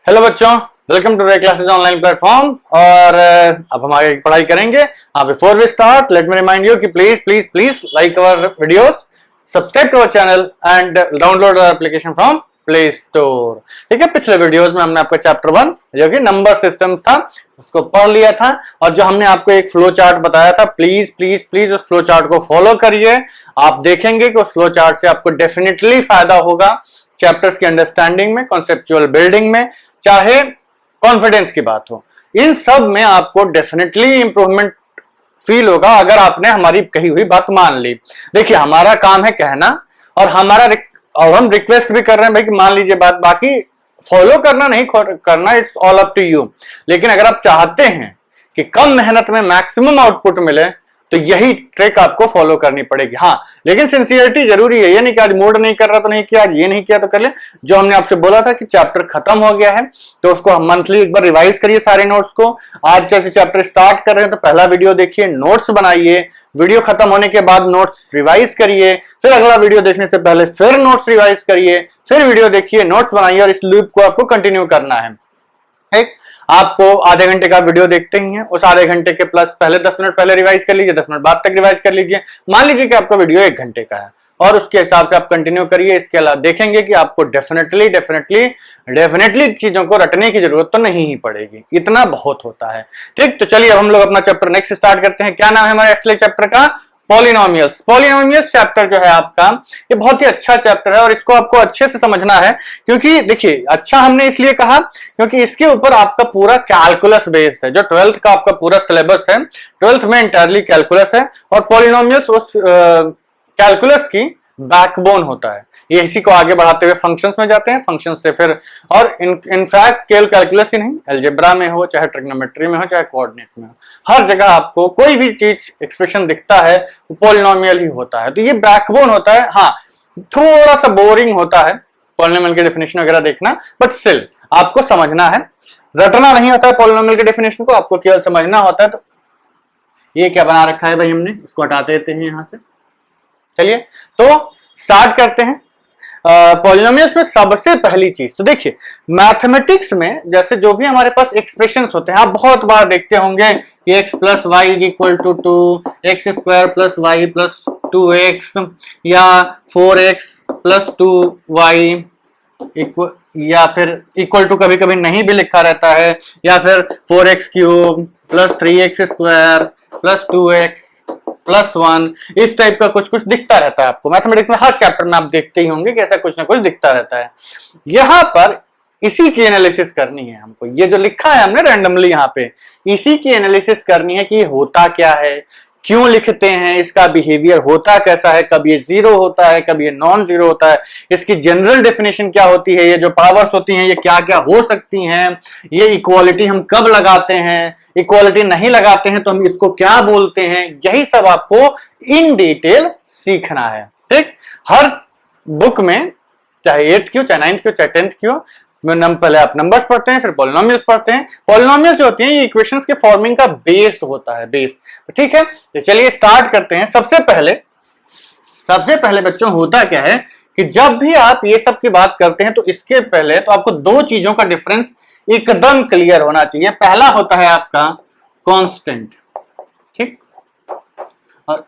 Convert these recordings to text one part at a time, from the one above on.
Hello बच्चों, welcome to Ray classes online platform. और अब हम आगे पढ़ाई करेंगे। Before we start let me remind you कि please please please like our videos, subscribe to our channel and download our application from Play Store. ठीक है, पिछले वीडियोस में हमने आपको चैप्टर 1 जो कि नंबर सिस्टम्स था उसको पढ़ लिया था, और जो हमने आपको एक फ्लो चार्ट बताया था, प्लीज प्लीज प्लीज उस फ्लो चार्ट को फॉलो करिए। आप देखेंगे कि उस फ्लो चार्ट से आपको डेफिनेटली फायदा होगा चैप्टर्स की अंडरस्टैंडिंग में, कॉन्सेप्चुअल बिल्डिंग में, चाहे कॉन्फिडेंस की बात हो। इन सब में आपको डेफिनेटली इंप्रूवमेंट फील होगा अगर आपने हमारी कही हुई बात मान ली। देखिए, हमारा काम है कहना, और और हम रिक्वेस्ट भी कर रहे हैं भाई कि मान लीजिए बात, बाकी फॉलो करना नहीं करना, it's all up to you. लेकिन अगर आप चाहते हैं कि कम मेहनत में मैक्सिमम आउटपुट मिले तो यही ट्रिक आपको फॉलो करनी पड़ेगी। हाँ, लेकिन सिंसियरिटी जरूरी है। ये नहीं कि आज मूड नहीं कर रहा तो नहीं किया, आज ये नहीं किया तो कर ले। जो हमने आपसे बोला था कि चैप्टर खत्म हो गया है तो उसको हम मंथली एक बार रिवाइज करिए सारे नोट्स को। आज जैसे चैप्टर स्टार्ट कर रहे हैं तो पहला वीडियो देखिए, नोट्स बनाइए, वीडियो खत्म होने के बाद नोट्स रिवाइज करिए, फिर अगला वीडियो देखने से पहले फिर नोट्स रिवाइज करिए, फिर वीडियो देखिए, नोट्स बनाइए, और इस लूप को आपको कंटिन्यू करना है। ठीक, आपको आधे घंटे का वीडियो देखते ही हैं, उस आधे घंटे के प्लस पहले 10 मिनट पहले रिवाइज कर लीजिए, 10 मिनट बाद तक रिवाइज कर लीजिए। मान लीजिए कि आपका वीडियो 1 घंटे का है और उसके हिसाब से आप कंटिन्यू करिए। इसके अलावा देखेंगे कि आपको डेफिनेटली चीजों को रटने की जरूरत तो नहीं ही पड़ेगी, इतना बहुत होता है। ठीक, तो चलिए अब हम लोग अपना चैप्टर नेक्स्ट स्टार्ट करते हैं। क्या नाम है हमारे अगले चैप्टर का? पॉलिनोमियल्स। पॉलिनोमियल्स चैप्टर जो है आपका, ये बहुत ही अच्छा चैप्टर है और इसको आपको अच्छे से समझना है। क्योंकि देखिए, अच्छा हमने इसलिए कहा क्योंकि इसके ऊपर आपका पूरा कैलकुलस बेस्ड है। जो 12th का आपका पूरा सिलेबस है, 12th में इंटायरली कैलकुलस है, और पॉलिनोमियल्स उस कैलकुलस की बैकबोन होता है। ये इसी को आगे बढ़ाते हुए फंक्शंस में जाते हैं, फंक्शंस से फिर, और इनफैक्ट केवल कैलकुलस ही नहीं, अलजेब्रा में हो, चाहे ट्रिग्नोमेट्री में हो, चाहे कोऑर्डिनेट में हो, हर जगह आपको कोई भी चीज एक्सप्रेशन दिखता है वो पॉलिनोमियल ही होता है। तो ये बैकबोन होता है। हाँ, थोड़ा सा बोरिंग होता है पॉलिनोमियल के डेफिनेशन वगैरह देखना, बट स्टिल आपको समझना है, रटना नहीं होता है पॉलिनोमियल के डेफिनेशन को, आपको केवल समझना होता है। तो ये क्या बना रखा है भाई हमने, इसको हटाते देते हैं यहां से। चलिए तो स्टार्ट करते हैं। पॉलिनोमियल्स में सबसे पहली चीज तो देखिए, मैथमेटिक्स में जैसे जो भी हमारे पास एक्सप्रेशंस होते हैं, आप बहुत बार देखते होंगे कि x plus y is equal to 2, x square plus y plus 2x, या 4x प्लस 2y इक्वल, या फिर इक्वल टू कभी कभी नहीं भी लिखा रहता है, या फिर 4x cube plus 3x square plus 2x plus 1, इस टाइप का कुछ कुछ दिखता रहता है आपको। मैथमेटिक्स में हर चैप्टर में आप देखते ही होंगे कि ऐसा कुछ ना कुछ दिखता रहता है। यहां पर इसी की एनालिसिस करनी है हमको। ये जो लिखा है हमने रैंडमली यहाँ पे, इसी की एनालिसिस करनी है कि ये होता क्या है, क्यों लिखते हैं, इसका बिहेवियर होता कैसा है, कब ये जीरो होता है, कब ये नॉन जीरो होता है, इसकी जनरल डेफिनेशन क्या होती है, ये जो पावर्स होती हैं ये क्या क्या हो सकती हैं, ये इक्वालिटी हम कब लगाते हैं, इक्वालिटी नहीं लगाते हैं तो हम इसको क्या बोलते हैं, यही सब आपको इन डिटेल सीखना है। ठीक, हर बुक में चाहे 8th क्यों, चाहे 9th क्यों, चाहे 10th क्यों, पहले आप नंबर्स पढ़ते हैं, फिर पॉलिनोमियल्स पढ़ते हैं। पॉलिनोमियल्स जो होती हैं ये इक्वेशंस के फॉर्मिंग का बेस होता है, बेस। ठीक है, तो चलिए स्टार्ट करते हैं। सबसे पहले बच्चों होता क्या है कि जब भी आप ये सब की बात करते हैं तो इसके पहले तो आपको दो चीजों का डिफरेंस एकदम क्लियर होना चाहिए। पहला होता है आपका कांस्टेंट, ठीक, और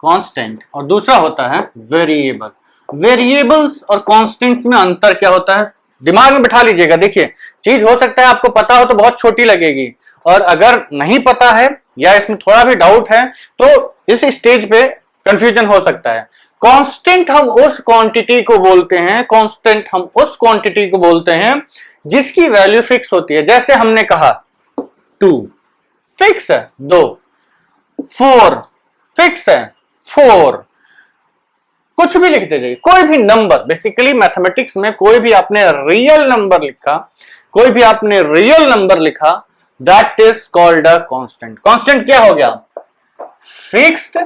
कांस्टेंट, और दूसरा होता है वेरिएबल। वेरिएबल्स और कांस्टेंट्स में अंतर क्या होता है, दिमाग में बिठा लीजिएगा। देखिए, चीज हो सकता है आपको पता हो तो बहुत छोटी लगेगी, और अगर नहीं पता है या इसमें थोड़ा भी डाउट है तो इस स्टेज पे कंफ्यूजन हो सकता है। कांस्टेंट हम उस क्वांटिटी को बोलते हैं, कांस्टेंट हम उस क्वांटिटी को बोलते हैं जिसकी वैल्यू फिक्स होती है। जैसे हमने कहा 2 फिक्स है, 2, 4 फिक्स है, 4, कुछ भी लिख दीजिए, कोई भी नंबर। बेसिकली मैथमेटिक्स में कोई भी आपने रियल नंबर लिखा, that is called a constant. Constant क्या हो गया? Fixed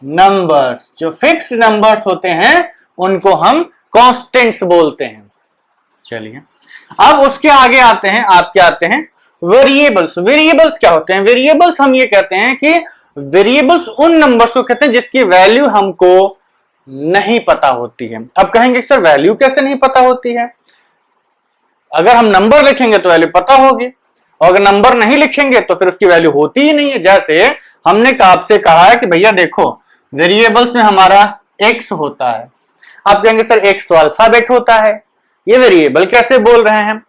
numbers. जो फिक्स्ड नंबर्स होते हैं उनको हम कांस्टेंट्स बोलते हैं। चलिए अब उसके आगे आते हैं वेरिएबल्स। वेरिएबल्स क्या होते हैं? वेरिएबल्स हम ये कहते हैं कि वेरिएबल्स उन नंबर्स को कहते हैं जिसकी वैल्यू हमको नहीं पता होती है। अब कहेंगे सर वैल्यू कैसे नहीं पता होती है? अगर हम नंबर लिखेंगे तो वैल्यू पता होगी, और अगर नंबर नहीं लिखेंगे तो फिर उसकी वैल्यू होती ही नहीं है। जैसे हमने आपसे कहा है कि भैया देखो वेरिएबल्स में हमारा x होता है, आप कहेंगे सर x तो अल्फाबेट होता है, ये वेरिएबल कैसे बोल रहे हैं?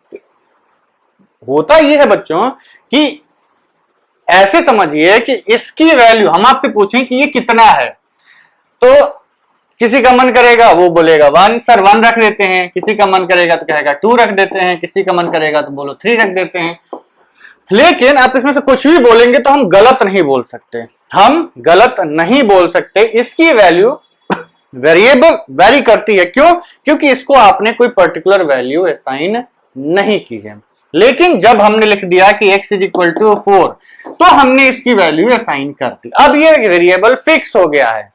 होता ये है बच्चों कि ऐसे समझिए कि इसकी वैल्यू हम आपसे पूछें कि ये कितना है, तो किसी का मन करेगा वो बोलेगा 1, सर 1 रख देते हैं, किसी का मन करेगा तो कहेगा 2 रख देते हैं, किसी का मन करेगा तो बोलो 3 रख देते हैं। लेकिन आप इसमें से कुछ भी बोलेंगे तो हम गलत नहीं बोल सकते, हम गलत नहीं बोल सकते। इसकी वैल्यू वेरिएबल वेरी करती है, क्यों? क्योंकि इसको आपने कोई पर्टिकुलर वैल्यू असाइन नहीं की है। लेकिन जब हमने लिख दिया कि x इज इक्वल टू 4, तो हमने इसकी वैल्यू असाइन कर दी, अब ये वेरिएबल फिक्स हो गया है।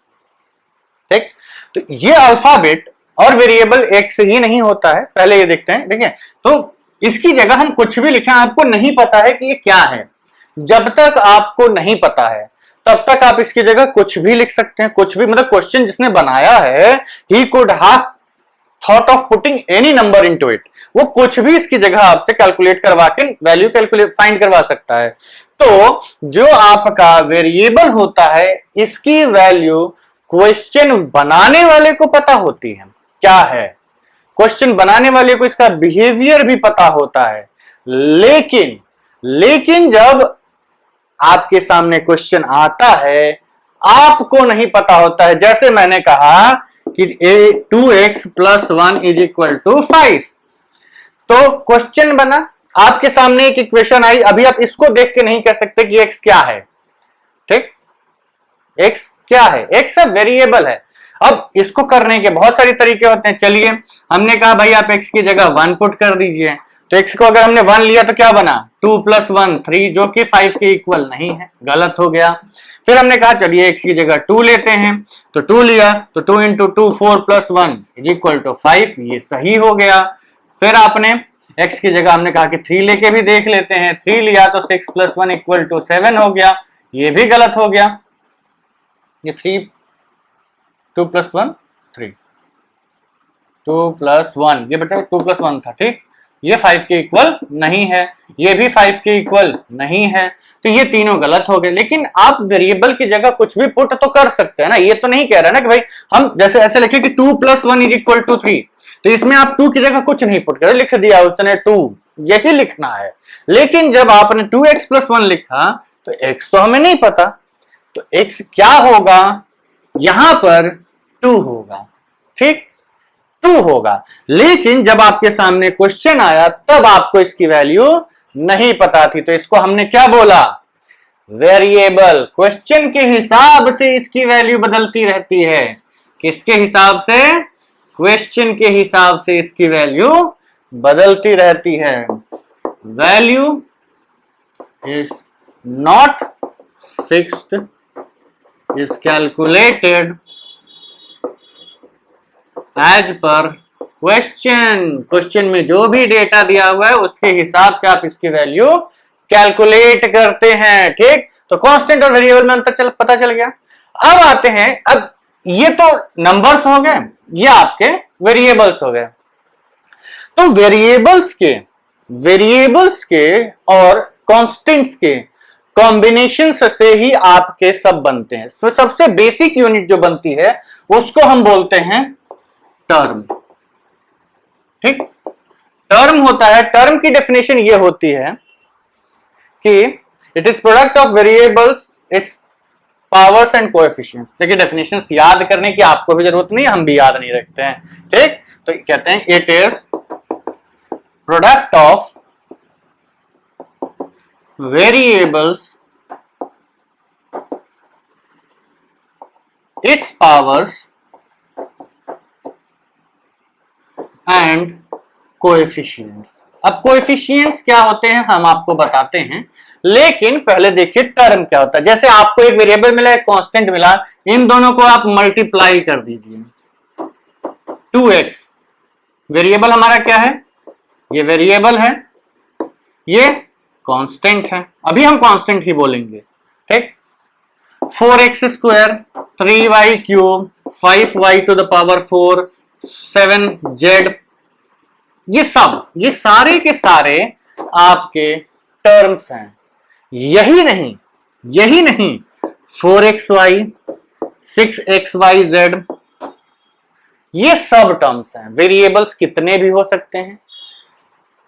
ठीक, तो ये अल्फाबेट और वेरिएबल x ही नहीं होता है, पहले ये देखते हैं। देखिए, तो इसकी जगह हम कुछ भी लिखें, आपको नहीं पता है कि ये क्या है, जब तक आपको नहीं पता है तब तक आप इसकी जगह कुछ भी लिख सकते हैं, कुछ भी, मतलब क्वेश्चन जिसने बनाया है he could have thought of putting any number into it, वो कुछ भी इसकी जगह आपसे कैलकुलेट करवा के वैल्यू कैलकुलेट फाइंड करवा सकता है। तो जो आपका वेरिएबल होता है इसकी वैल्यू क्वेश्चन बनाने वाले को पता होती है क्या है, क्वेश्चन बनाने वाले को इसका बिहेवियर भी पता होता है। लेकिन जब आपके सामने क्वेश्चन आता है आपको नहीं पता होता है। जैसे मैंने कहा कि 2x + 1 इज इक्वल टू 5, तो क्वेश्चन बना, आपके सामने एक इक्वेशन आई, अभी आप इसको देख के नहीं कह सकते कि x क्या है। ठीक, x क्या है? x वेरिएबल है। अब इसको करने के बहुत सारे तरीके होते हैं। चलिए, हमने कहा भाई आप x की जगह 1 पुट कर दीजिए, तो x को अगर हमने 1 लिया तो क्या बना? 2 + 1 3, जो कि 5 के इक्वल नहीं है, गलत हो गया। फिर हमने कहा चलिए x की जगह 2 लेते हैं, तो 2 लिया तो 2 × 2 4 + 1 = 5, ये सही हो गया। फिर आपने x की जगह हमने कहा कि 3 लेके भी देख लेते हैं, 3 लिया तो 6 + 1 = 7 हो गया, ये भी गलत हो गया। ये 2 + 1 3, 2 + 1, ये बेटा 2 + 1 था। ठीक, ये 5 के इक्वल नहीं है, ये भी 5 के इक्वल नहीं है, तो ये तीनों गलत हो गए। लेकिन आप वेरिएबल की जगह कुछ भी पुट तो कर सकते हैं ना, ये तो नहीं कह रहा ना कि भाई हम जैसे ऐसे लिखे कि 2 + 1 = 3, तो इसमें आप 2 की जगह कुछ नहीं पुट कर, लिख दिया उसने 2, यही लिखना है। लेकिन जब आपने 2x + 1 लिखा तो x तो हमें नहीं पता, तो x क्या होगा? यहां पर 2 होगा। ठीक, 2 होगा। लेकिन जब आपके सामने क्वेश्चन आया तब आपको इसकी वैल्यू नहीं पता थी, तो इसको हमने क्या बोला? वेरिएबल। क्वेश्चन के हिसाब से इसकी वैल्यू बदलती रहती है। किसके हिसाब से? क्वेश्चन के हिसाब से इसकी वैल्यू बदलती रहती है। Value is not fixed, is calculated as पर क्वेश्चन में जो भी डेटा दिया हुआ है उसके हिसाब से आप इसकी वैल्यू कैलकुलेट करते हैं। ठीक, तो कांस्टेंट और वेरिएबल में अंतर पता चल गया। अब आते हैं, अब ये तो नंबर्स हो गए, ये आपके वेरिएबल्स हो गए। तो वेरिएबल्स के और कांस्टेंट्स के कॉम्बिनेशन से ही आपके सब बनते हैं। तो सबसे बेसिक यूनिट जो बनती है उसको हम बोलते हैं टर्म। ठीक, टर्म होता है, टर्म की डेफिनेशन ये होती है कि it is product of variables, its powers and coefficients. देखिए डेफिनेशंस याद करने की आपको भी जरूरत नहीं, हम भी याद नहीं रखते हैं। ठीक, तो कहते हैं it is product of variables, its powers and coefficients. अब कोएफिशिएंट्स क्या होते हैं हम आपको बताते हैं, लेकिन पहले देखिए टर्म क्या होता है। जैसे आपको एक वेरिएबल मिला, एक कांस्टेंट मिला, इन दोनों को आप मल्टीप्लाई कर दीजिए। 2x वेरिएबल हमारा क्या है? ये वेरिएबल है, ये कांस्टेंट है, अभी हम कांस्टेंट ही बोलेंगे। ठीक, 4x², 3y³, 5y⁴, 7z ये सब, ये सारे के सारे आपके टर्म्स हैं। यही नहीं 4xy 6xyz, ये सब टर्म्स हैं। वेरिएबल्स कितने भी हो सकते हैं,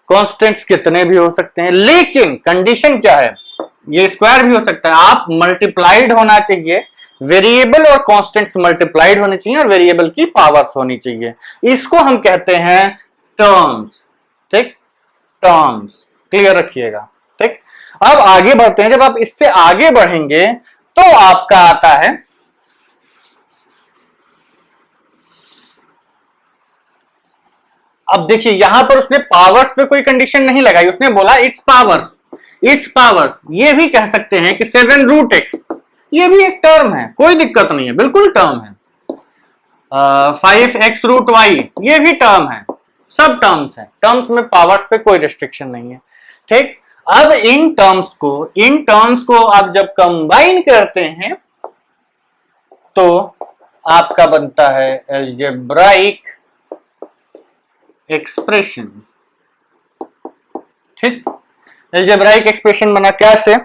कांस्टेंट्स कितने भी हो सकते हैं, लेकिन कंडीशन क्या है, ये स्क्वायर भी हो सकता है, आप मल्टीप्लाइड होना चाहिए, वेरिएबल और कांस्टेंट्स मल्टीप्लाइड होने चाहिए और वेरिएबल की पावर्स होनी चाहिए। इसको हम कहते हैं टर्म्स। ठीक, टर्म्स क्लियर रखिएगा। ठीक, अब आगे बढ़ते हैं। जब आप इससे आगे बढ़ेंगे तो आपका आता है अब देखिए यहां पर उसने पावर्स पे कोई कंडीशन नहीं लगाई, उसने बोला इट्स पावर्स, इट्स पावर्स। ये भी कह सकते हैं कि 7√x, ये भी एक टर्म है, कोई दिक्कत नहीं है, बिल्कुल टर्म है। 5x√y, ये भी टर्म है, सब टर्म्स हैं। टर्म्स में पावर्स पे कोई रिस्ट्रिक्शन नहीं है। ठीक, अब इन टर्म्स को आप जब कंबाइन करते हैं तो आपका बनता है अलजेब्राइक एक्सप्रेशन। ठीक, अलजेब्राइक एक्सप्रेशन बना कैसे,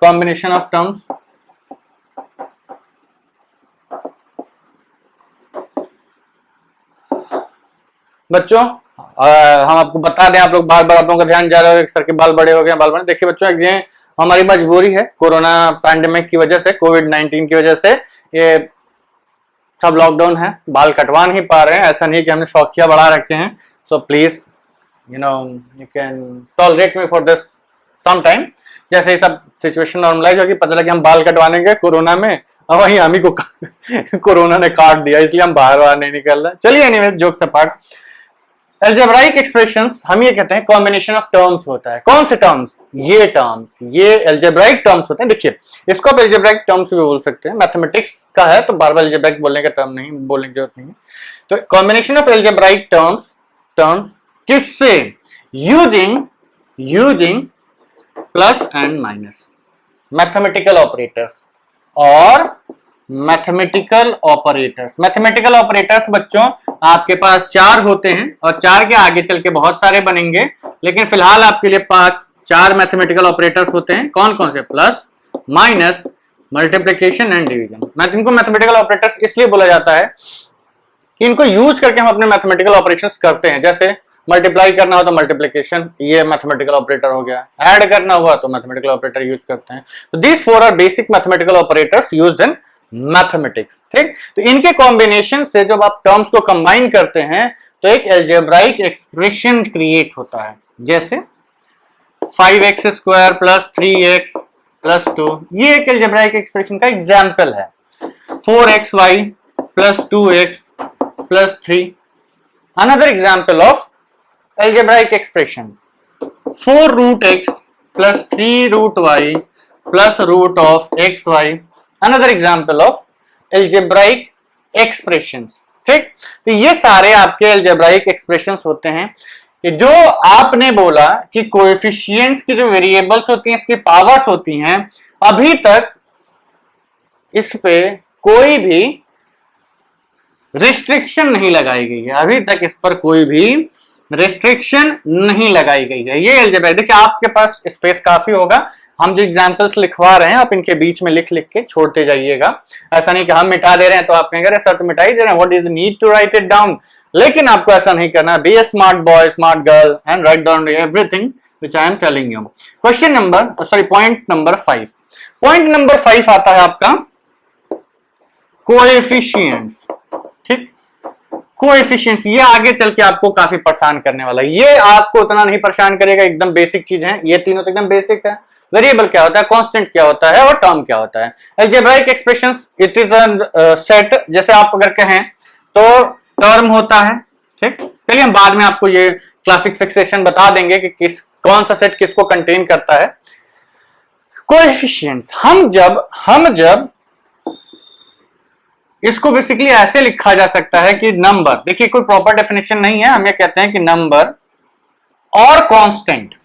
कॉम्बिनेशन ऑफ टर्म्स। बच्चों हम आपको बता दें, आप लोग बार बार आप लोगों का ध्यान जा रहा है सर के बाल बड़े हो गए, बाल बड़े। देखिए बच्चों, ये हमारी मजबूरी है, कोरोना पैंडेमिक की वजह से, कोविड-19 की वजह से ये सब लॉकडाउन है, बाल कटवा नहीं पा रहे हैं। ऐसा नहीं कि हमने शौकिया बढ़ा रखे हैं। So please you can tolerate me for this some time. जैसे ये सब सिचुएशन नॉर्मलाइज होगी, पता लगे हम बाल कटवाने गए कोरोना में और वहीं हम ही को कोरोना ने काट दिया, इसलिए हम बाहर नहीं निकल रहे। चलिए anyway, jokes apart, algebraic expressions हम ये कहते हैं कॉम्बिनेशन ऑफ टर्म्स होता है। कौन से टर्म्स, ये टर्म्स, ये अलजेब्राइक टर्म्स होते हैं। देखिए इसको आप अलजेब्राइक टर्म्स भी बोल सकते हैं, मैथमेटिक्स का है तो बार बार अलजेब्राइक बोलने का टर्म नहीं, बोलने की जरूरत नहीं है। तो कॉम्बिनेशन ऑफ अलजेब्राइक टर्म्स किससे, using plus and minus, mathematical operators और मैथमेटिकल ऑपरेटर्स बच्चों आपके पास 4 होते हैं और 4 के आगे चल के बहुत सारे बनेंगे, लेकिन फिलहाल आपके लिए पास 4 मैथमेटिकल ऑपरेटर्स होते हैं। कौन कौन से, plus, minus, multiplication and division. इनको मैथमेटिकल ऑपरेटर्स इसलिए बोला जाता है कि इनको यूज करके हम अपने मैथमेटिकल ऑपरेशंस करते हैं। जैसे मल्टीप्लाई करना हो तो मल्टीप्लिकेशन, ये मैथमेटिकल ऑपरेटर हो गया। ऐड करना हुआ तो मैथमेटिकल ऑपरेटर यूज करते हैं। तो these 4 are basic mathematical operators used in mathematics. ठीक, तो इनके कॉम्बिनेशन से जब आप टर्म्स को कंबाइन करते हैं तो एक अलजेब्राइक एक्सप्रेशन क्रिएट होता है। जैसे 5x² + 3x + 2, ये एक अलजेब्राइक एक्सप्रेशन का एग्जाम्पल है। 4xy + 2x + 3, another example of algebraic expression। 4√x + 3√y + √xy, another example of algebraic expressions। ठीक, तो ये सारे आपके algebraic expressions होते हैं कि जो आपने बोला कि कोएफिशिएंट्स की जो वेरिएबल्स होती हैं, इसकी पावर्स होती हैं, अभी तक इस पे कोई भी रिस्ट्रिक्शन नहीं लगाई गई है, अभी तक इस पर कोई भी रिस्ट्रिक्शन नहीं लगाई गई है। ये अलजेब्रा, देखिए आपके पास स्पेस काफी होगा, हम जो एग्जांपल्स लिखवा रहे हैं आप इनके बीच में लिख के छोड़ते जाइएगा। ऐसा नहीं कि हम मिटा दे रहे हैं तो आप कहेंगे सर तो मिटा ही दे रहे हैं, what is the need to write it down. लेकिन आपको ऐसा नहीं करना, be a smart boy, smart girl and write down everything which I am telling you. Point number 5। Point number 5 आता है आपका कोएफिशिएंट्स। ठीक, कोएफिशिएंट्स ये आगे चल के आपको काफी परेशान करने वाला है। ये आपको उतना नहीं परेशान करेगा, एकदम बेसिक चीज है, ये तीनों तो एकदम बेसिक है। वेरिएबल क्या होता है, कांस्टेंट क्या होता है और टर्म क्या होता है। Algebraic expressions it is a set, जैसे आप अगर कहें तो टर्म होता है। ठीक, चलिए हम बाद में आपको ये क्लासिक फिक्सेशन बता देंगे कि कौन सा सेट किसको कंटेन करता है। कोएफिशिएंट्स हम जब इसको बेसिकली ऐसे लिखा जा सकता है कि नंबर, देखिए कोई प्रॉपर डेफिनेशन नहीं है, हम ये कहते हैं कि नंबर और constant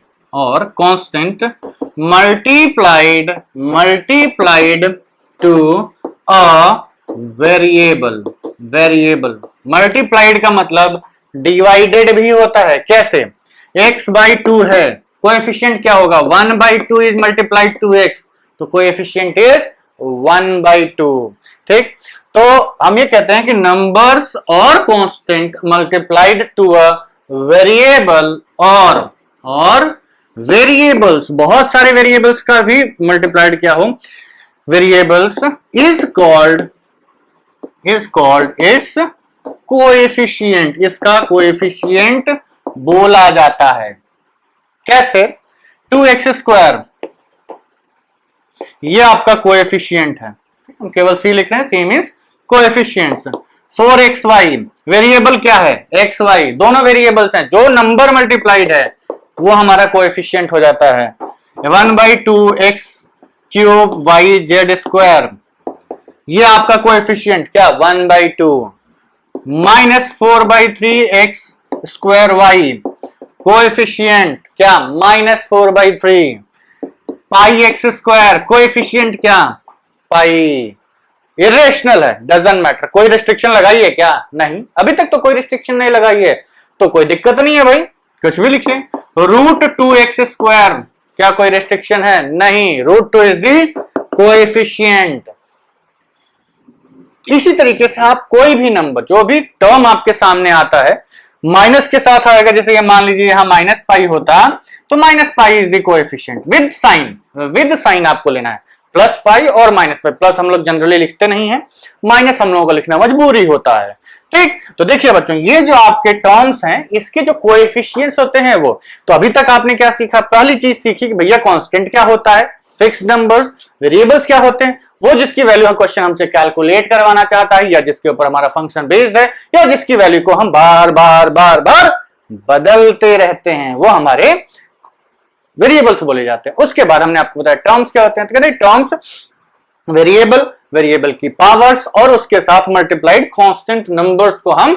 multiplied to a variable. Multiplied का मतलब डिवाइडेड भी होता है। कैसे? x बाई 2 है, कोएफिशिएंट क्या होगा? 1 by 2 is multiplied to x, तो कोएफिशिएंट इज 1 बाई 2। ठीक, तो हम ये कहते हैं कि नंबर्स और constant multiplied to a variable और वेरिएबल्स, बहुत सारे वेरिएबल्स का भी मल्टीप्लाइड क्या हो, variables is called its coefficient, इसका कोएफिशिएंट बोला जाता है। कैसे? 2x स्क्वायर ये आपका कोएफिशिएंट है, हम केवल c लिख रहे हैं, c means coefficients. 4xy variable क्या है? xy, दोनों वेरिएबल्स हैं, जो नंबर मल्टीप्लाइड है वो हमारा कोएफिशिएंट हो जाता है। 1 by 2 x cube y z square, ये आपका कोएफिशिएंट क्या? 1 by 2। Minus 4 by 3 x square y, coefficient क्या? Minus 4 by 3। Pi x square, coefficient क्या? पाई। इरेशनल है, डजंट मैटर। कोई रिस्ट्रिक्शन लगाई है क्या? नहीं, अभी तक तो कोई रिस्ट्रिक्शन नहीं लगाई है, तो कोई दिक्कत नहीं है भाई, कुछ भी लिखे। रूट 2x स्क्वायर, क्या कोई रिस्ट्रिक्शन है? नहीं, रूट 2 इज दी कोएफिशिएंट। इसी तरीके से आप कोई भी नंबर, जो भी टर्म आपके सामने आता है, माइनस के साथ आएगा, जैसे ये मान लीजिए यहां माइनस पाई होता, तो minus pi is the coefficient with sign आपको लेना है, प्लस पाई और माइनस पाई। प्लस हम लोग जनरली लिखते नहीं है, माइनस हम लोगों को लिखना मजबूरी होता है। ठीक, तो देखिए बच्चों, ये जो आपके टर्म्स हैं, इसके जो कोएफिशिएंट्स होते हैं वो, तो अभी तक आपने क्या सीखा? पहली चीज सीखी कि भैया कांस्टेंट क्या होता है, फिक्स्ड नंबर्स, वेरिएबल्स क्या होते हैं, वो जिसकी वैल्यू क्वेश्चन हमसे कैलकुलेट करवाना चाहता है, या जिसके ऊपर हमारा फंक्शन बेस्ड है, या जिसकी वैल्यू को हम बार बार बदलते रहते हैं, वो हमारे वेरिएबल्स बोले जाते हैं। उसके बाद हमने आपको बताया टर्म्स क्या होते हैं, तो कहते हैं टर्म्स वेरिएबल की पावर्स और उसके साथ मल्टीप्लाइड कांस्टेंट नंबर्स को हम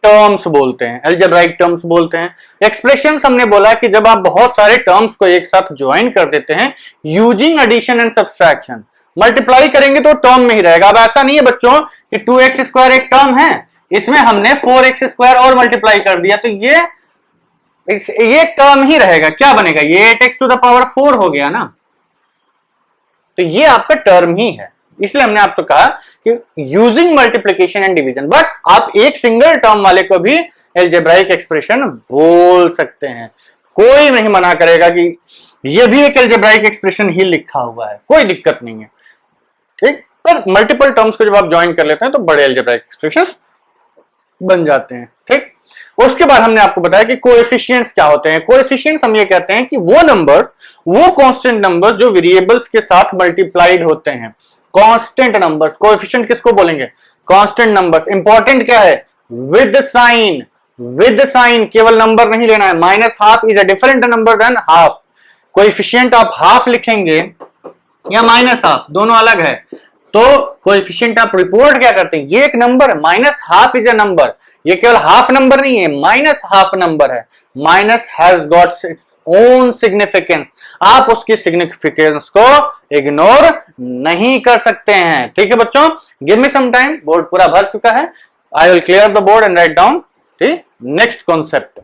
टर्म्स बोलते हैं, अलजेब्राइक टर्म्स बोलते हैं। एक्सप्रेशंस हमने बोला कि जब आप बहुत सारे टर्म्स को एक साथ ज्वाइन कर देते हैं using addition and subtraction, multiply करेंगे तो टर्म में ही रहेगा। अब ऐसा नहीं है बच्चों कि 2x स्क्वायर एक टर्म है, इसमें हमने 4x स्क्वायर और मल्टीप्लाई कर दिया, तो ये टर्म ही रहेगा। क्या बनेगा? ये 8x टू द पावर 4 हो गया ना, तो ये आपका टर्म ही है। इसलिए हमने आपको कहा कि using multiplication and division, but आप एक सिंगल टर्म वाले को भी अलजेब्राइक एक्सप्रेशन बोल सकते हैं, कोई नहीं मना करेगा कि ये भी एक अलजेब्राइक एक्सप्रेशन ही लिखा हुआ है, कोई दिक्कत नहीं है। ठीक, पर मल्टीपल टर्म्स को जब आप ज्वाइन कर लेते हैं तो बड़े अलजेब्राइक एक्सप्रेशंस बन जाते हैं। ठीक, उसके बाद हमने आपको बताया कि कोएफिशिएंट्स क्या होते हैं। कोएफिशिएंट्स हम ये कहते हैं कि वो नंबर्स, वो कांस्टेंट नंबर्स जो वेरिएबल्स के साथ मल्टीप्लाइड होते हैं, कांस्टेंट नंबर्स। कोएफिशिएंट किसको बोलेंगे? Constant numbers. इंपॉर्टेंट क्या है? विद साइन, केवल नंबर नहीं लेना है। Minus half is a different number than half. Coefficient आप हाफ लिखेंगे या माइनस हाफ, दोनों अलग है, तो कोएफिशिएंट आप रिपोर्ट क्या करते हैं? ये एक नंबर है, minus half is a number, ये केवल हाफ नंबर नहीं है, माइनस हाफ नंबर है। Minus has got its own significance, आप उसकी सिग्निफिकेंस को इग्नोर नहीं कर सकते हैं। ठीक है बच्चों, give me some time, board पूरा भर चुका है, I will clear the board and write down the next concept.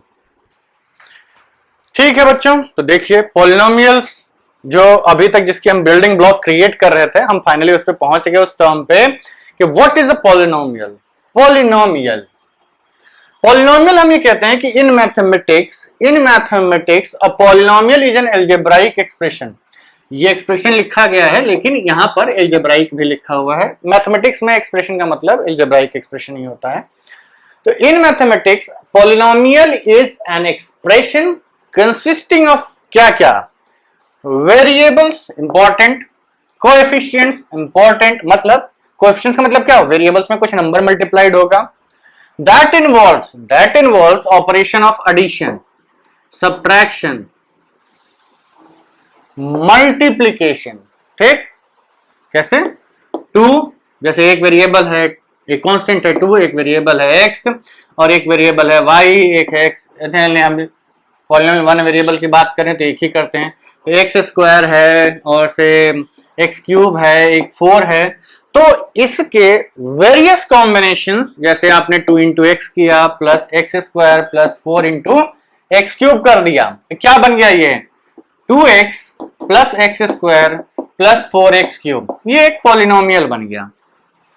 ठीक है बच्चों, तो देखिए पॉलिनोमियल्स जो अभी तक जिसकी हम बिल्डिंग ब्लॉक क्रिएट कर रहे थे, हम फाइनली उस पे पहुंच गए, उस टर्म पे कि what is a polynomial. Polynomial हम ये कहते हैं कि in mathematics a polynomial is N algebraic expression. ये एक्सप्रेशन लिखा गया है, लेकिन यहां पर अलजेब्राइक भी लिखा हुआ है। मैथमेटिक्स में एक्सप्रेशन का मतलब अलजेब्राइक एक्सप्रेशन ही होता है। तो in mathematics polynomial is an expression consisting of क्या? Variables important, coefficients important. मतलब कोएफिशिएंट्स का मतलब क्या हो? वेरिएबल्स में कुछ नंबर मल्टीप्लाइड होगा। that involves operation of addition, subtraction, multiplication। ठीक, कैसे? 2, जैसे एक वेरिएबल है, एक कांस्टेंट है 2, एक वेरिएबल है x और एक वेरिएबल है y, एक है x। हम पॉलिनोमियल वन वेरिएबल की बात करें तो एक ही करते हैं, तो x स्क्वायर है और से x क्यूब है, एक 4 है, तो इसके वेरियस कॉम्बिनेशंस, जैसे आपने 2 इंटू एक्स किया plus x square plus 4 into x cube कर दिया, तो क्या बन गया ये 2x plus x square plus 4x cube, ये एक पॉलिनोमियल बन गया।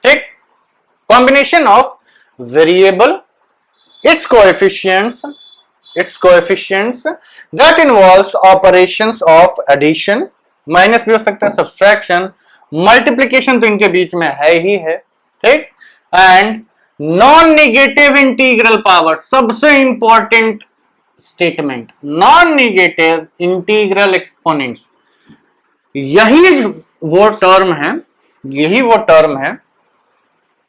ठीक, combination of variable, its coefficients that involves operations of addition, minus भी हो सकता है, सब्सट्रैक्शन, मल्टीप्लीकेशन तो इनके बीच में है ही है। ठीक, and non negative integral power, सबसे important statement, non negative integral exponents, यही वो टर्म है, यही वो टर्म है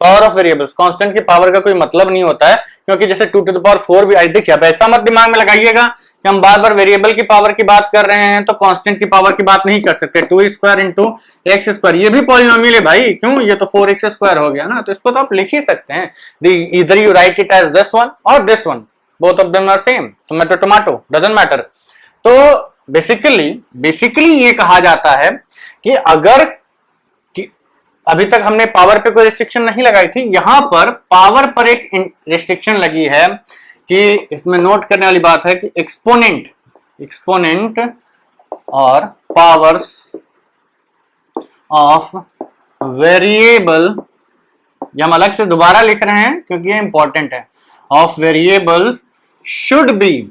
पावर ऑफ वेरिएबल्स। कांस्टेंट की पावर का कोई मतलब नहीं होता है, क्योंकि जैसे 2 to the power 4 भी, देखिए अब ऐसा मत दिमाग में लगाइएगा कि हम बार बार वेरिएबल की पावर की बात कर रहे हैं तो कांस्टेंट की पावर की बात नहीं कर सकते। 2 स्क्वायर इंटू एक्स स्क्वायर, ये भी पॉलिनोमियल है भाई, क्यों, ये तो 4x स्क्वायर हो गया ना, तो इसको तो आप लिख ही सकते हैं, इधर you write it as this one और this one, both of them are same, tomato tomato, doesn't matter. तो बेसिकली ये कहा जाता है कि अगर अभी तक हमने पावर पे कोई रिस्ट्रिक्शन नहीं लगाई थी, यहां पर पावर पर एक रिस्ट्रिक्शन लगी है कि इसमें नोट करने वाली बात है कि एक्सपोनेंट और पावर्स ऑफ वेरिएबल, ये हम अलग से दोबारा लिख रहे हैं क्योंकि ये इंपॉर्टेंट है, of variable should be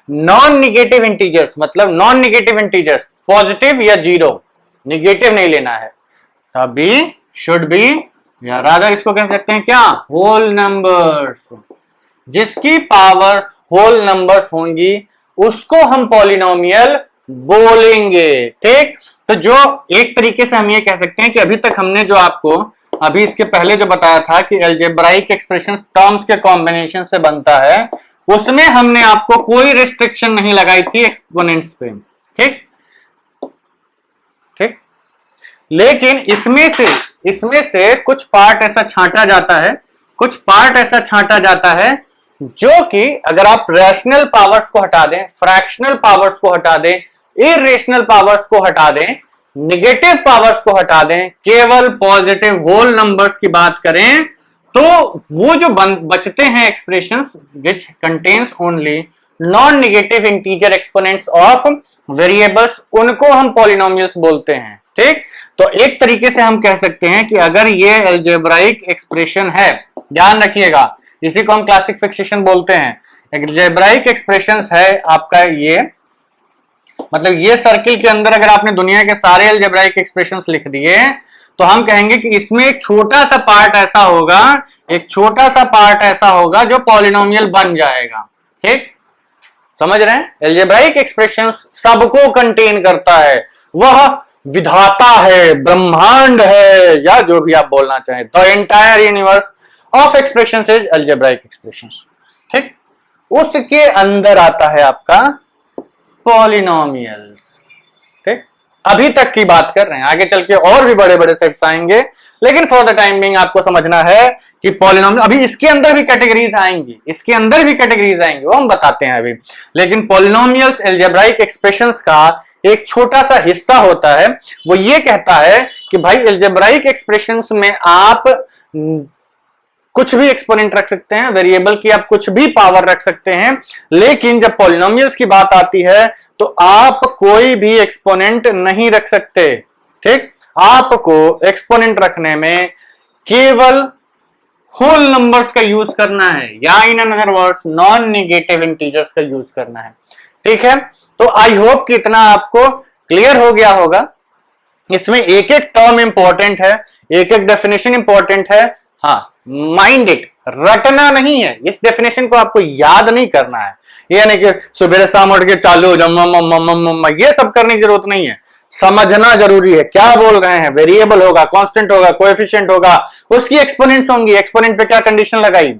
non negative integers, मतलब नॉन नेगेटिव इंटीजर्स, पॉजिटिव या जीरो, निगेटिव नहीं लेना है, तभी शुड बी, या रादर इसको कह सकते हैं क्या, होल नंबर्स, जिसकी पावर्स होल नंबर्स होंगी उसको हम पॉलिनोमियल बोलेंगे। ठीक, तो जो एक तरीके से हम ये कह सकते हैं कि अभी तक हमने जो आपको अभी इसके पहले जो बताया था कि अलजेब्राइक एक्सप्रेशन टर्म्स के कॉम्बिनेशन से बनता है, उसमें हमने आपको कोई रिस्ट्रिक्शन नहीं लगाई थी एक्सपोनेंट्स पे। ठीक, लेकिन इसमें से कुछ पार्ट ऐसा छांटा जाता है, जो कि अगर आप रैशनल पावर्स को हटा दें, फ्रैक्शनल पावर्स को हटा दें, इरेशनल पावर्स को हटा दें, नेगेटिव पावर्स को हटा दें, केवल पॉजिटिव होल नंबर्स की बात करें, तो वो जो बचते हैं expressions which contains only non negative integer exponents of variables, उनको हम पॉलिनोमियल्स बोलते हैं। ठीक, तो एक तरीके से हम कह सकते हैं कि अगर ये अलजेब्राइक एक्सप्रेशन है, ध्यान रखिएगा, इसी को हम क्लासिक फिक्सेशन बोलते हैं, अलजेब्राइक एक्सप्रेशंस है आपका ये, मतलब ये सर्किल के अंदर अगर आपने दुनिया के सारे अलजेब्राइक एक्सप्रेशंस लिख दिए तो हम कहेंगे कि इसमें एक छोटा सा पार्ट ऐसा होगा जो पॉलिनोमियल बन जाएगा। ठीक, समझ रहे हैं, अलजेब्राइक एक्सप्रेशंस सबको कंटेन करता है, वह विधाता है, ब्रह्मांड है, या जो भी आप बोलना चाहें, the entire universe of expressions is algebraic expressions. ठीक, उसके अंदर आता है आपका पॉलिनोमियल्स। ठीक, अभी तक की बात कर रहे हैं, आगे चल के और भी बड़े बड़े सेट्स आएंगे, लेकिन फॉर द टाइम बिंग आपको समझना है कि पॉलिनोमियल, अभी इसके अंदर भी कैटेगरीज आएंगी, वो हम बताते हैं अभी, लेकिन पॉलिनोमियल्स अलजेब्राइक एक्सप्रेशंस का एक छोटा सा हिस्सा होता है। वो ये कहता है कि भाई अलजेब्राइक एक्सप्रेशंस में आप कुछ भी एक्सपोनेंट रख सकते हैं, वेरिएबल की आप कुछ भी पावर रख सकते हैं, लेकिन जब पॉलिनोमियल्स की बात आती है तो आप कोई भी एक्सपोनेंट नहीं रख सकते। ठीक, आपको एक्सपोनेंट रखने में केवल होल नंबर्स का यूज करना है, या in other words non negative integers का यूज करना है। ठीक है, तो आई होप कि इतना आपको क्लियर हो गया होगा। इसमें एक एक टर्म इंपॉर्टेंट है, एक एक डेफिनेशन इंपॉर्टेंट है। हाँ, माइंड इट, रटना नहीं है, इस डेफिनेशन को आपको याद नहीं करना है, ये नहीं कि सुबह शाम उठ के चालू हो जाओ, ये सब करने की जरूरत नहीं है, समझना जरूरी है क्या बोल रहे हैं। वेरिएबल होगा, कांस्टेंट होगा, कोएफिशिएंट होगा, उसकी एक्सपोनेंट्स होंगी, एक्सपोनेंट पे क्या कंडीशन लगाई,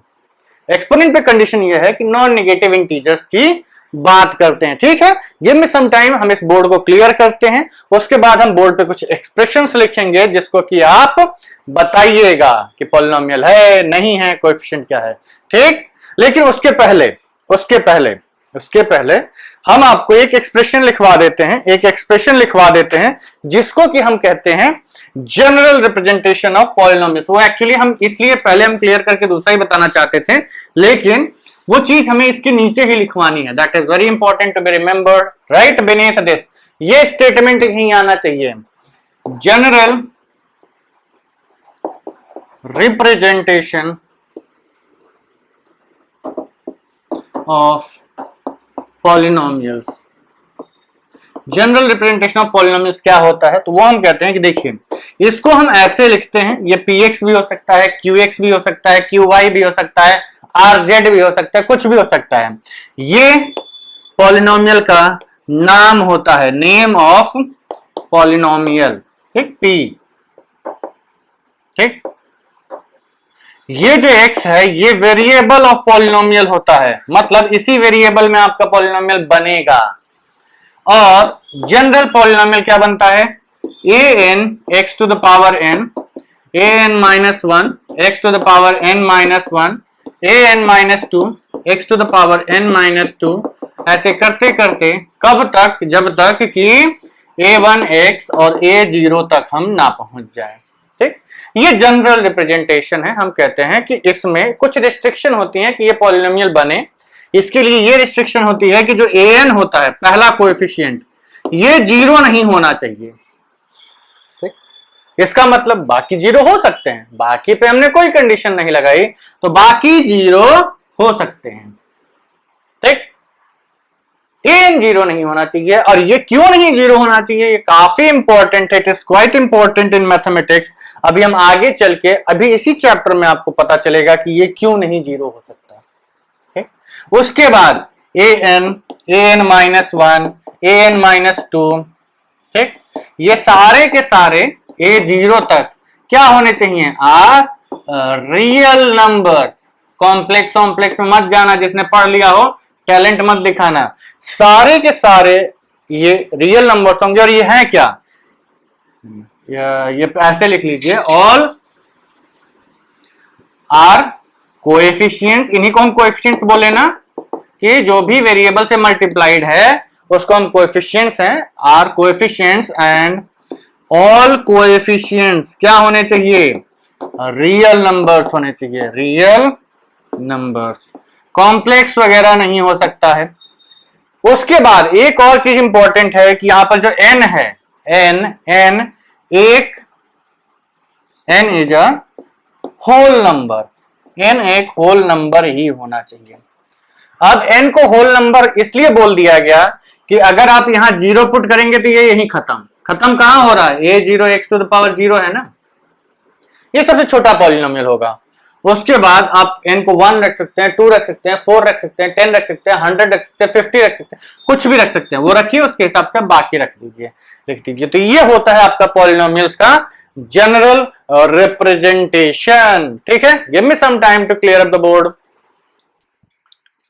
एक्सपोनेंट पे कंडीशन ये है कि नॉन नेगेटिव इंटीजर्स की बात करते हैं। ठीक है, गिव मी सम टाइम, हम इस बोर्ड को क्लियर करते हैं, उसके बाद हम बोर्ड पे कुछ एक्सप्रेशंस लिखेंगे जिसको कि आप बताइएगा कि पॉलिनोमियल है नहीं है, कोएफिशिएंट क्या है। ठीक, लेकिन उसके पहले उसके पहले हम आपको एक एक्सप्रेशन लिखवा देते हैं, एक एक्सप्रेशन लिखवा देते हैं जिसको कि हम कहते हैं जनरल रिप्रेजेंटेशन ऑफ पॉलिनोमियल्स। वो एक्चुअली हम इसलिए पहले हम क्लियर करके दूसरा ही बताना चाहते थे, लेकिन वो चीज हमें इसके नीचे ही लिखवानी है। That is very important to be remembered. Write beneath this ये स्टेटमेंट ही आना चाहिए, general representation of polynomials. General representation of polynomials क्या होता है, तो वो हम कहते हैं कि देखिए इसको हम ऐसे लिखते हैं, ये px भी हो सकता है, qx भी हो सकता है, qy भी हो सकता है, rz भी हो सकता है, कुछ भी हो सकता है। ये पॉलिनोमियल का नाम होता है, नेम ऑफ पॉलिनोमियल। ठीक, p। ठीक, ये जो x है ये वेरिएबल ऑफ पॉलिनोमियल होता है, मतलब इसी वेरिएबल में आपका पॉलिनोमियल बनेगा। और जनरल पॉलिनोमियल क्या बनता है, an x to the power n, an minus 1 x to the power n minus 1, an minus 2 x to the power n minus 2, ऐसे करते करते कब तक, जब तक कि a1x और a0 तक हम ना पहुंच जाए। ठीक, ये जनरल रिप्रेजेंटेशन है। हम कहते हैं कि इसमें कुछ रिस्ट्रिक्शन होती है कि ये पॉलिनोमियल बने, इसके लिए ये रिस्ट्रिक्शन होती है कि जो an होता है पहला कोएफिशिएंट, ये 0 नहीं होना चाहिए। ठीक, इसका मतलब बाकी 0 हो सकते हैं, बाकी पे हमने कोई कंडीशन नहीं लगाई, तो बाकी 0 हो सकते हैं। ठीक, an 0 नहीं होना चाहिए। और ये क्यों नहीं 0 होना चाहिए, ये काफी इंपॉर्टेंट है, it is quite important in mathematics. अभी हम आगे चल के अभी इसी चैप्टर में आपको पता चलेगा कि ये क्यों नहीं 0 हो सकता। ठीक, उसके बाद an माइनस 1, an माइनस 2, ठीक, ये सारे के सारे a0 तक क्या होने चाहिए, रियल नंबर्स। कॉम्प्लेक्स कॉम्प्लेक्स में मत जाना, जिसने पढ़ लिया हो टैलेंट मत दिखाना, सारे के सारे ये रियल नंबर्स होंगे। और ये है क्या, ये ऐसे लिख लीजिए, ऑल आर कोएफिशिएंट्स। इन्हीं को हम कोएफिशिएंट्स बोले ना, कि जो भी वेरिएबल से मल्टीप्लाइड है उसको हम कोएफिशिएंट्स हैं, are coefficients and all coefficients क्या होने चाहिए, रियल नंबर्स होने चाहिए, रियल नंबर्स। कॉम्प्लेक्स वगैरह नहीं हो सकता है। उसके बाद एक और चीज इंपॉर्टेंट है कि यहां पर जो n है, n is a whole number, n एक होल नंबर ही होना चाहिए। अब n को होल नंबर इसलिए बोल दिया गया कि अगर आप यहां 0 पुट करेंगे तो ये यही खत्म कहां हो रहा है, a0 x to the power 0 है ना, ये सबसे छोटा पॉलिनोमियल होगा। उसके बाद आप n को 1 रख सकते हैं, 2 रख सकते हैं, 4 रख सकते हैं, 10 रख सकते हैं, 100 रख सकते हैं, 50 रख सकते हैं, कुछ भी रख सकते हैं, वो रखिए, उसके हिसाब से बाकी रख दीजिए, लिख दीजिए। तो ये होता है आपका पॉलिनोमियल्स का जनरल रिप्रेजेंटेशन। ठीक है, give me some time to clear up the board.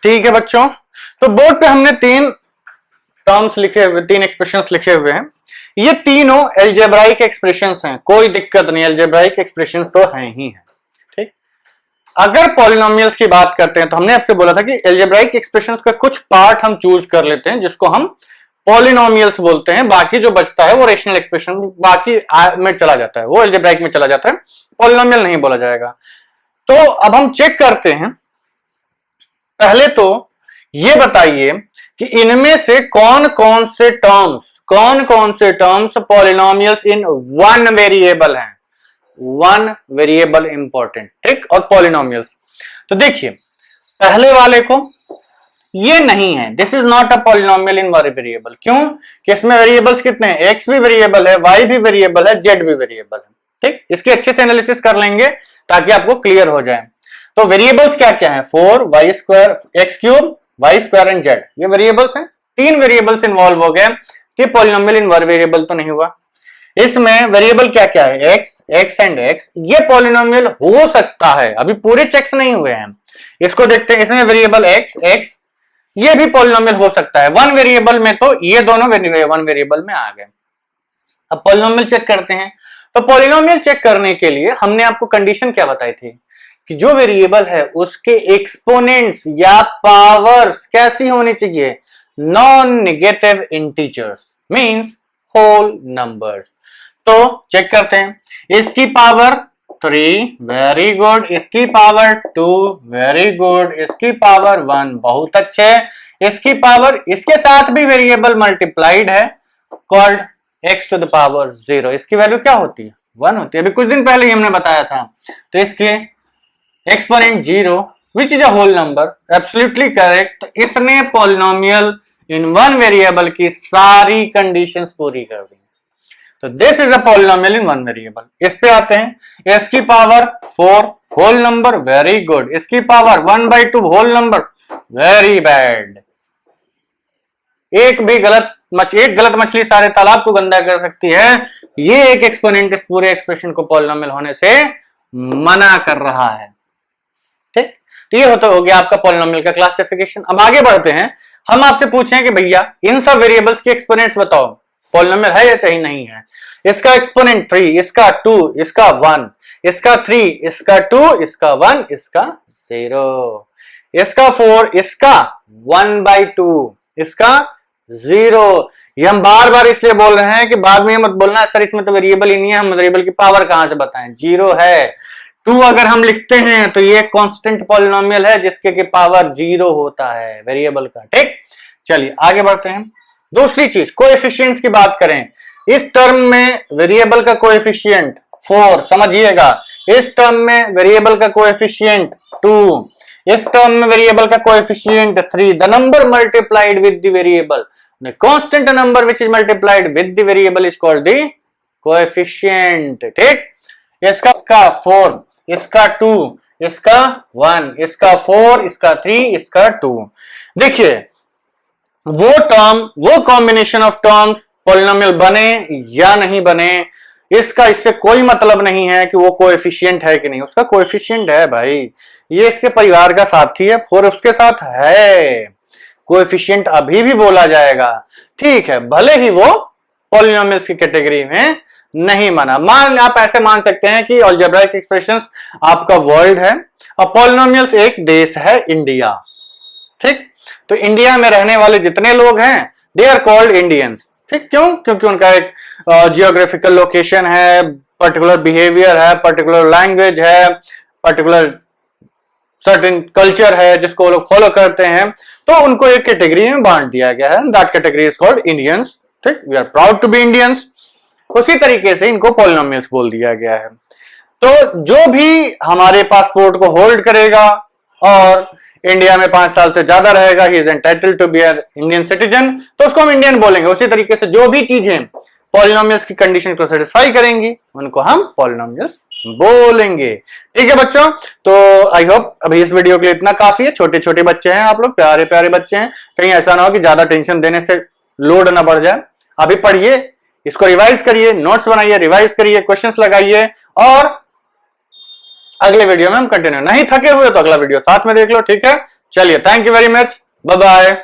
ठीक है बच्चों, तो बोर्ड पे हमने 3 टर्म्स लिखे हुए, 3 एक्सप्रेशंस लिखे हुए हैं। ये तीनों एल्जेब्राइक एक्सप्रेशंस हैं, कोई दिक्कत नहीं, एल्जेब्राइक एक्सप्रेशंस तो हैं ही हैं। ठीक, अगर पॉलिनोमियल्स की बात करते हैं तो हमने आपसे बोला था कि एल्जेब्राइक एक्सप्रेशंस का कुछ पार्ट हम चूज कर लेते हैं जिसको हम पॉलिनोमियल्स बोलते हैं, बाकी जो बचता है वो रेशनल एक्सप्रेशन बाकी में चला जाता है, वो एल्जेब्राइक में चला जाता है, पॉलिनोमियल नहीं बोला जाएगा। तो अब हम चेक करते हैं। पहले तो ये बताइए कि इनमें से कौन कौन से टर्म्स पॉलिनोमियल्स इन वन वेरिएबल हैं, वन वेरिएबल इंपॉर्टेंट। ठीक, और पॉलिनोमियल्स, तो देखिए पहले वाले को ये नहीं है, this is not a polynomial in one variable. क्यों, कि इसमें वेरिएबल्स कितने हैं, x भी वेरिएबल है, y भी वेरिएबल है, z भी वेरिएबल है। ठीक, इसके अच्छे से एनालिसिस कर लेंगे ताकि आपको क्लियर हो जाए। तो वेरिएबल्स क्या क्या है, 4 y square x cube y square and z, ये वेरिएबल्स हैं। 3 वेरिएबल्स इन्वॉल्व हो गए कि पॉलिनोमियल इन वन वेरिएबल तो नहीं हुआ। इसमें वेरिएबल क्या क्या है, x एंड x, ये पॉलिनोमियल हो सकता है, अभी पूरे चेक्स नहीं हुए हैं। इसको देखते हैं, इसमें वेरिएबल x ये भी पॉलिनोमियल हो सकता है वन वेरिएबल में, तो ये दोनों वन वेरिएबल में आ गए। अब पॉलिनोमियल चेक करते हैं। तो पॉलिनोमियल चेक करने के लिए हमने आपको कंडीशन क्या बताई थी कि जो वेरिएबल है उसके एक्सपोनेंट्स या पावर्स कैसी होनी चाहिए, non negative integers, means whole numbers. तो चेक करते हैं, इसकी पावर 3 वेरी गुड, इसकी पावर 2 वेरी गुड, इसकी पावर 1 बहुत अच्छे, इसकी पावर इसके साथ भी वेरिएबल मल्टीप्लाइड है called x to the power 0, इसकी वैल्यू क्या होती है 1 होती है, अभी कुछ दिन पहले ही हमने बताया था। तो इसके exponent 0 which is a whole number, absolutely correct. इसने पॉलिनोमियल इन वन वेरिएबल की सारी कंडीशंस पूरी कर दी, तो this is a polynomial in one variable. इस पे आते हैं, इसकी power 4 whole number very good, इसकी power 1/2 whole number very bad. एक गलत मछली सारे तालाब को गंदा कर सकती है, ये एक एक्सपोनेंट इस पूरे एक्सप्रेशन को पॉलिनोमियल होने से मना कर रहा है। ठीक, तो ये हो गया आपका पॉलिनोमियल का क्लासिफिकेशन। अब आगे बढ़ते हैं, हम आपसे पूछें कि भैया इन सब वेरिएबल्स के एक्सपोनेंट्स बताओ, पॉलिनोमियल है या चाहिए नहीं है। इसका एक्सपोनेंट 3, इसका 2, इसका 1, इसका 3, इसका 2, इसका 1, इसका 0, इसका 4, इसका 1/2, इसका 0। ये हम बार बार इसलिए बोल रहे हैं कि बाद में मत बोलना सर इसमें तो वेरिएबल ही नहीं है, हम वेरिएबल की पावर कहां से बताएं, 0 है। 2 अगर हम लिखते हैं तो ये कांस्टेंट पॉलिनोमियल है जिसके की पावर 0 होता है वेरिएबल का। ठीक, चलिए आगे बढ़ते हैं। दूसरी चीज, कोएफिशिएंट्स की बात करें, इस टर्म में वेरिएबल का कोएफिशिएंट 4, समझिएगा, इस टर्म में वेरिएबल का कोएफिशिएंट 2, इस टर्म में वेरिएबल का coefficient 3, the number multiplied with the variable, the constant number which is multiplied with the variable is called the coefficient. ठीक, इसका 4, इसका 2, इसका 1, इसका 4, इसका 3, इसका 2। देखिए वो टर्म, वो कॉम्बिनेशन ऑफ टर्म्स पॉलिनोमियल बने या नहीं बने, इसका इससे कोई मतलब नहीं है कि वो कोएफिशिएंट है कि नहीं, उसका कोएफिशिएंट है भाई, ये इसके परिवार का साथी है, 4 उसके साथ है, कोएफिशिएंट अभी भी बोला जाएगा। ठीक है, भले ही वो पॉलिनोमियल्स की कैटेगरी में नहीं माना। आप ऐसे मान सकते हैं कि अलजेब्राइक एक्सप्रेशंस आपका वर्ल्ड है और पॉलिनोमियल्स एक देश है इंडिया। ठीक, तो इंडिया में रहने वाले जितने लोग हैं दे आर कॉल्ड इंडियंस। ठीक, क्यों? क्योंकि उनका एक जियोग्राफिकल लोकेशन है, पर्टिकुलर बिहेवियर है, पर्टिकुलर लैंग्वेज है, पर्टिकुलर सर्टेन कल्चर है जिसको वो लोग फॉलो करते हैं, तो उनको एक कैटेगरी में बांट दिया गया है, that category is called Indians. ठीक, we are proud to be Indians. उसी तरीके से इनको पॉलिनोमियल्स बोल दिया गया है। तो जो भी हमारे पासपोर्ट को होल्ड करेगा और इंडिया में 5 साल से ज्यादा रहेगा, he is entitled to be an Indian citizen, तो उसको हम इंडियन बोलेंगे। उसी तरीके से जो भी चीजें पॉलिनोमियल्स की कंडीशन को सेटिस्फाई करेंगी उनको हम पॉलिनोमियल्स बोलेंगे। ठीक है बच्चों, तो आई होप अभी इस वीडियो के लिए इतना काफी है। छोटे छोटे बच्चे हैं आप लोग, प्यारे प्यारे बच्चे हैं, कहीं ऐसा ना हो कि ज्यादा टेंशन देने से लोड ना बढ़ जाए। अभी पढ़िए, इसको रिवाइज करिए, नोट्स बनाइए, रिवाइज करिए, क्वेश्चंस लगाइए, और अगले वीडियो में हम कंटिन्यू। नहीं थके हुए तो अगला वीडियो साथ में देख लो। ठीक है, चलिए, thank you very much, bye bye.